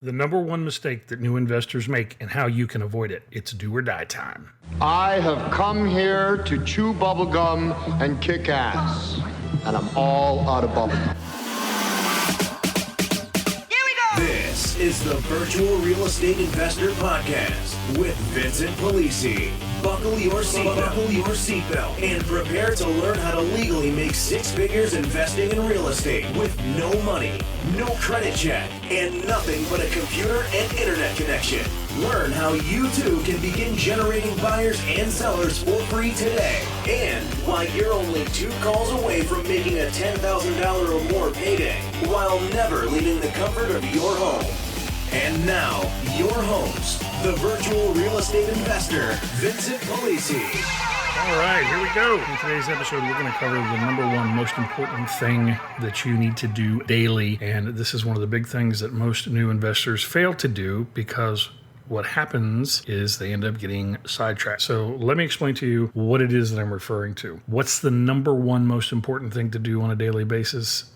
The number one mistake that new investors make and how you can avoid it. It's do or die time. I have come here to chew bubblegum and kick ass. And I'm all out of bubblegum. This is the Virtual Real Estate Investor Podcast with Vincent Polisi. Buckle your seatbelt and prepare to learn how to legally make six figures investing in real estate with no money, no credit check, and nothing but a computer and internet connection. Learn how you too can begin generating buyers and sellers for free today, and why you're only 2 calls away from making a $10,000 or more payday while never leaving the comfort of your home. And now, your host, the virtual real estate investor, Vincent Polisi. All right, here we go. In today's episode, we're going to cover the number one most important thing that you need to do daily. And this is one of the big things that most new investors fail to do because what happens is they end up getting sidetracked. So let me explain to you what it is that I'm referring to. What's the number one most important thing to do on a daily basis?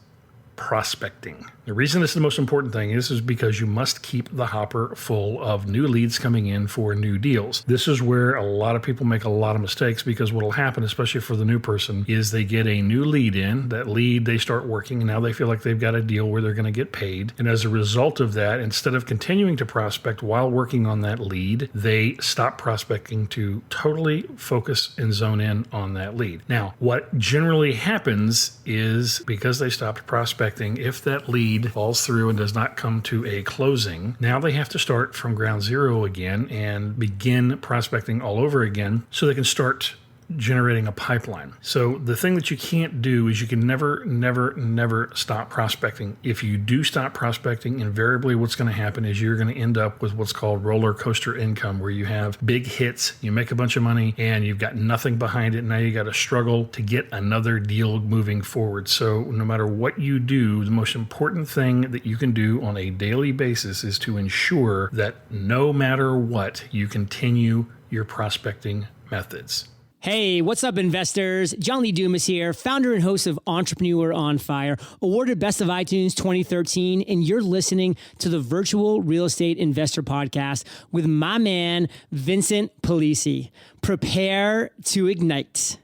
Prospecting. The reason this is the most important thing is because you must keep the hopper full of new leads coming in for new deals. This is where a lot of people make a lot of mistakes because what will happen, especially for the new person, is they get a new lead in. That lead, they start working, and now they feel like they've got a deal where they're going to get paid. And as a result of that, instead of continuing to prospect while working on that lead, they stop prospecting to totally focus and zone in on that lead. Now, what generally happens is because they stopped prospecting, if that lead falls through and does not come to a closing, now they have to start from ground zero again and begin prospecting all over again so they can start generating a pipeline. So the thing that you can't do is you can never stop prospecting. If you do stop prospecting, invariably what's going to happen is you're going to end up with what's called roller coaster income, where you have big hits, you make a bunch of money, and you've got nothing behind it. Now you got to struggle to get another deal moving forward. So no matter what you do, the most important thing that you can do on a daily basis is to ensure that no matter what, you continue your prospecting methods. Hey, what's up, investors? John Lee Dumas here, founder and host of Entrepreneur on Fire, awarded Best of iTunes 2013, and you're listening to the Virtual Real Estate Investor Podcast with my man, Vincent Polisi. Prepare to ignite.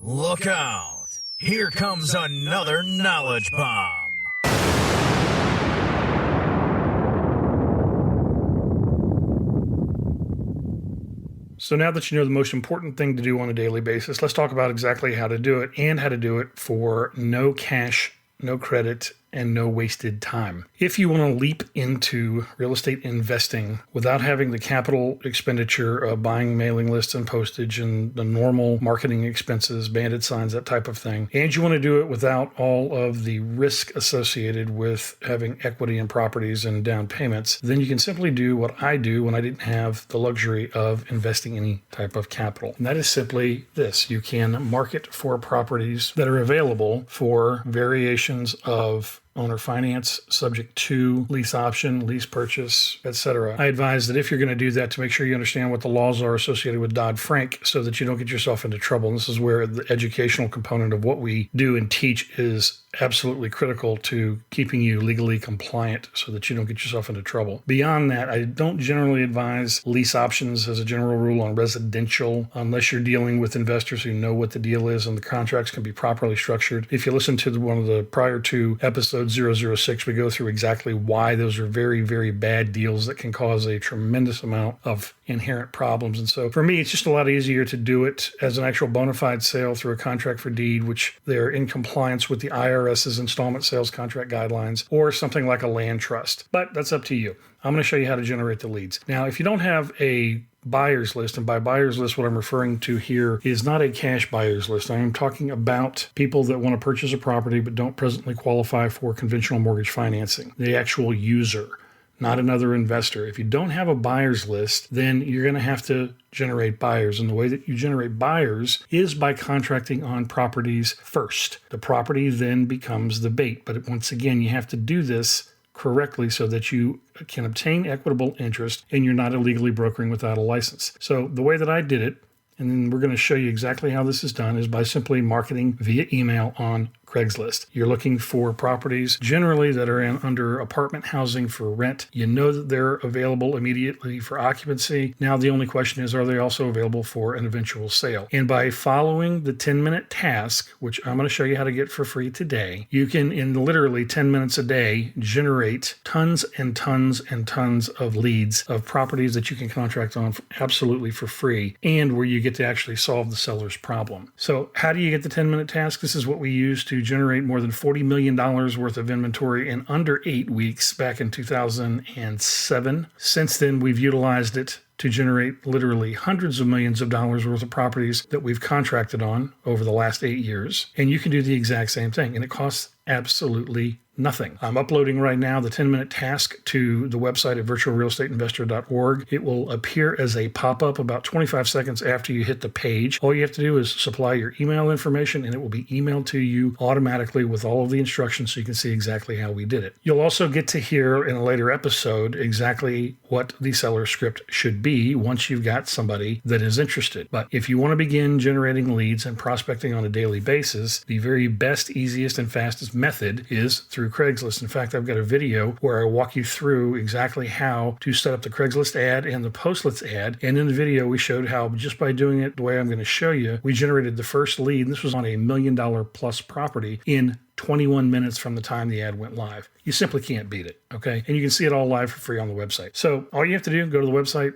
Look out. Here comes another knowledge bomb. So now that you know the most important thing to do on a daily basis, let's talk about exactly how to do it and how to do it for no cash, no credit, and no wasted time. If you want to leap into real estate investing without having the capital expenditure of buying mailing lists and postage and the normal marketing expenses, bandit signs, that type of thing, and you want to do it without all of the risk associated with having equity in properties and down payments, then you can simply do what I do when I didn't have the luxury of investing any type of capital. And that is simply this. You can market for properties that are available for variations of owner finance, subject to lease option, lease purchase, etc. I advise that if you're going to do that, to make sure you understand what the laws are associated with Dodd-Frank so that you don't get yourself into trouble. And this is where the educational component of what we do and teach is absolutely critical to keeping you legally compliant so that you don't get yourself into trouble. Beyond that, I don't generally advise lease options as a general rule on residential unless you're dealing with investors who know what the deal is and the contracts can be properly structured. If you listen to one of the prior two episodes, 006, we go through exactly why those are very, very bad deals that can cause a tremendous amount of inherent problems. And so for me, it's just a lot easier to do it as an actual bona fide sale through a contract for deed, which they're in compliance with the IRS's installment sales contract guidelines, or something like a land trust. But that's up to you. I'm going to show you how to generate the leads. Now, if you don't have a buyer's list, and by buyer's list, what I'm referring to here is not a cash buyer's list. I am talking about people that want to purchase a property but don't presently qualify for conventional mortgage financing, the actual user, not another investor. If you don't have a buyer's list, then you're going to have to generate buyers. And the way that you generate buyers is by contracting on properties first. The property then becomes the bait. But once again, you have to do this correctly so that you can obtain equitable interest and you're not illegally brokering without a license. So the way that I did it, and then we're going to show you exactly how this is done, is by simply marketing via email on Craigslist. You're looking for properties generally that are under apartment housing for rent. You know that they're available immediately for occupancy. Now the only question is, are they also available for an eventual sale? And by following the 10-minute task, which I'm going to show you how to get for free today, you can, in literally 10 minutes a day, generate tons and tons and tons of leads of properties that you can contract on absolutely for free, and where you get to actually solve the seller's problem. So how do you get the 10-minute task? This is what we use to generate more than $40 million worth of inventory in under 8 weeks back in 2007. Since then, we've utilized it to generate literally hundreds of millions of dollars worth of properties that we've contracted on over the last 8 years. And you can do the exact same thing, and it costs absolutely nothing. I'm uploading right now the 10-minute task to the website at virtualrealestateinvestor.org. It will appear as a pop-up about 25 seconds after you hit the page. All you have to do is supply your email information, and it will be emailed to you automatically with all of the instructions so you can see exactly how we did it. You'll also get to hear in a later episode exactly what the seller script should be once you've got somebody that is interested. But if you want to begin generating leads and prospecting on a daily basis, the very best, easiest, and fastest method is through Craigslist. In fact, I've got a video where I walk you through exactly how to set up the Craigslist ad and the Postlets ad. And in the video, we showed how just by doing it the way I'm going to show you, we generated the first lead. And this was on a $1 million plus property in 21 minutes from the time the ad went live. You simply can't beat it, okay? And you can see it all live for free on the website. So all you have to do, go to the website,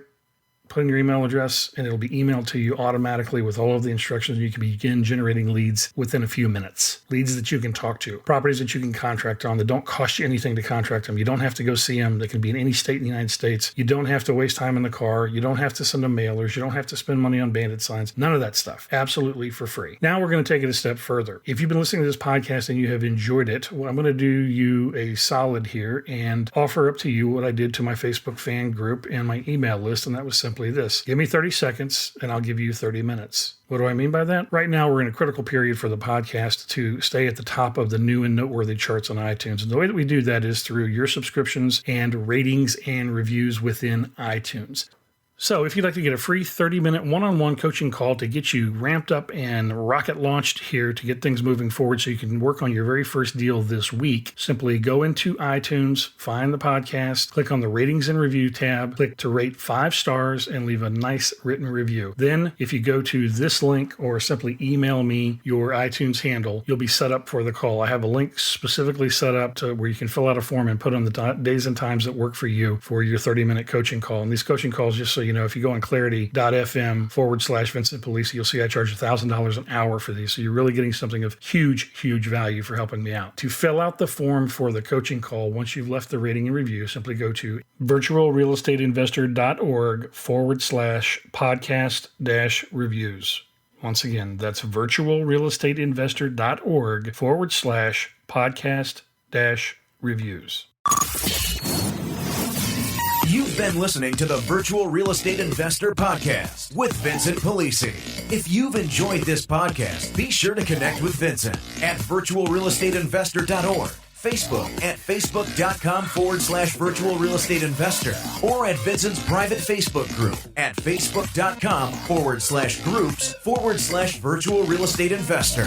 put in your email address, and it'll be emailed to you automatically with all of the instructions. You can begin generating leads within a few minutes. Leads that you can talk to, properties that you can contract on that don't cost you anything to contract them. You don't have to go see them. They can be in any state in the United States. You don't have to waste time in the car. You don't have to send them mailers. You don't have to spend money on bandit signs. None of that stuff. Absolutely for free. Now we're going to take it a step further. If you've been listening to this podcast and you have enjoyed it, well, I'm going to do you a solid here and offer up to you what I did to my Facebook fan group and my email list, and that was simply this. Give me 30 seconds and I'll give you 30 minutes. What do I mean by that? Right now, we're in a critical period for the podcast to stay at the top of the new and noteworthy charts on iTunes. And the way that we do that is through your subscriptions and ratings and reviews within iTunes. So if you'd like to get a free 30-minute one-on-one coaching call to get you ramped up and rocket launched here to get things moving forward so you can work on your very first deal this week, simply go into iTunes, find the podcast, click on the ratings and review tab, click to rate 5 stars, and leave a nice written review. Then if you go to this link or simply email me your iTunes handle, you'll be set up for the call. I have a link specifically set up to where you can fill out a form and put on the days and times that work for you for your 30-minute coaching call. And these coaching calls, just so you know, if you go on clarity.fm/Vincent Polisi, you'll see I charge $1,000 an hour for these. So you're really getting something of huge, huge value for helping me out. To fill out the form for the coaching call, once you've left the rating and review, simply go to virtualrealestateinvestor.org/podcast-reviews. Once again, that's virtualrealestateinvestor.org/podcast-reviews. You've been listening to the Virtual Real Estate Investor Podcast with Vincent Polisi. If you've enjoyed this podcast, be sure to connect with Vincent at virtualrealestateinvestor.org, Facebook at facebook.com/virtual real estate investor, or at Vincent's private Facebook group at facebook.com/groups/virtual real estate investor.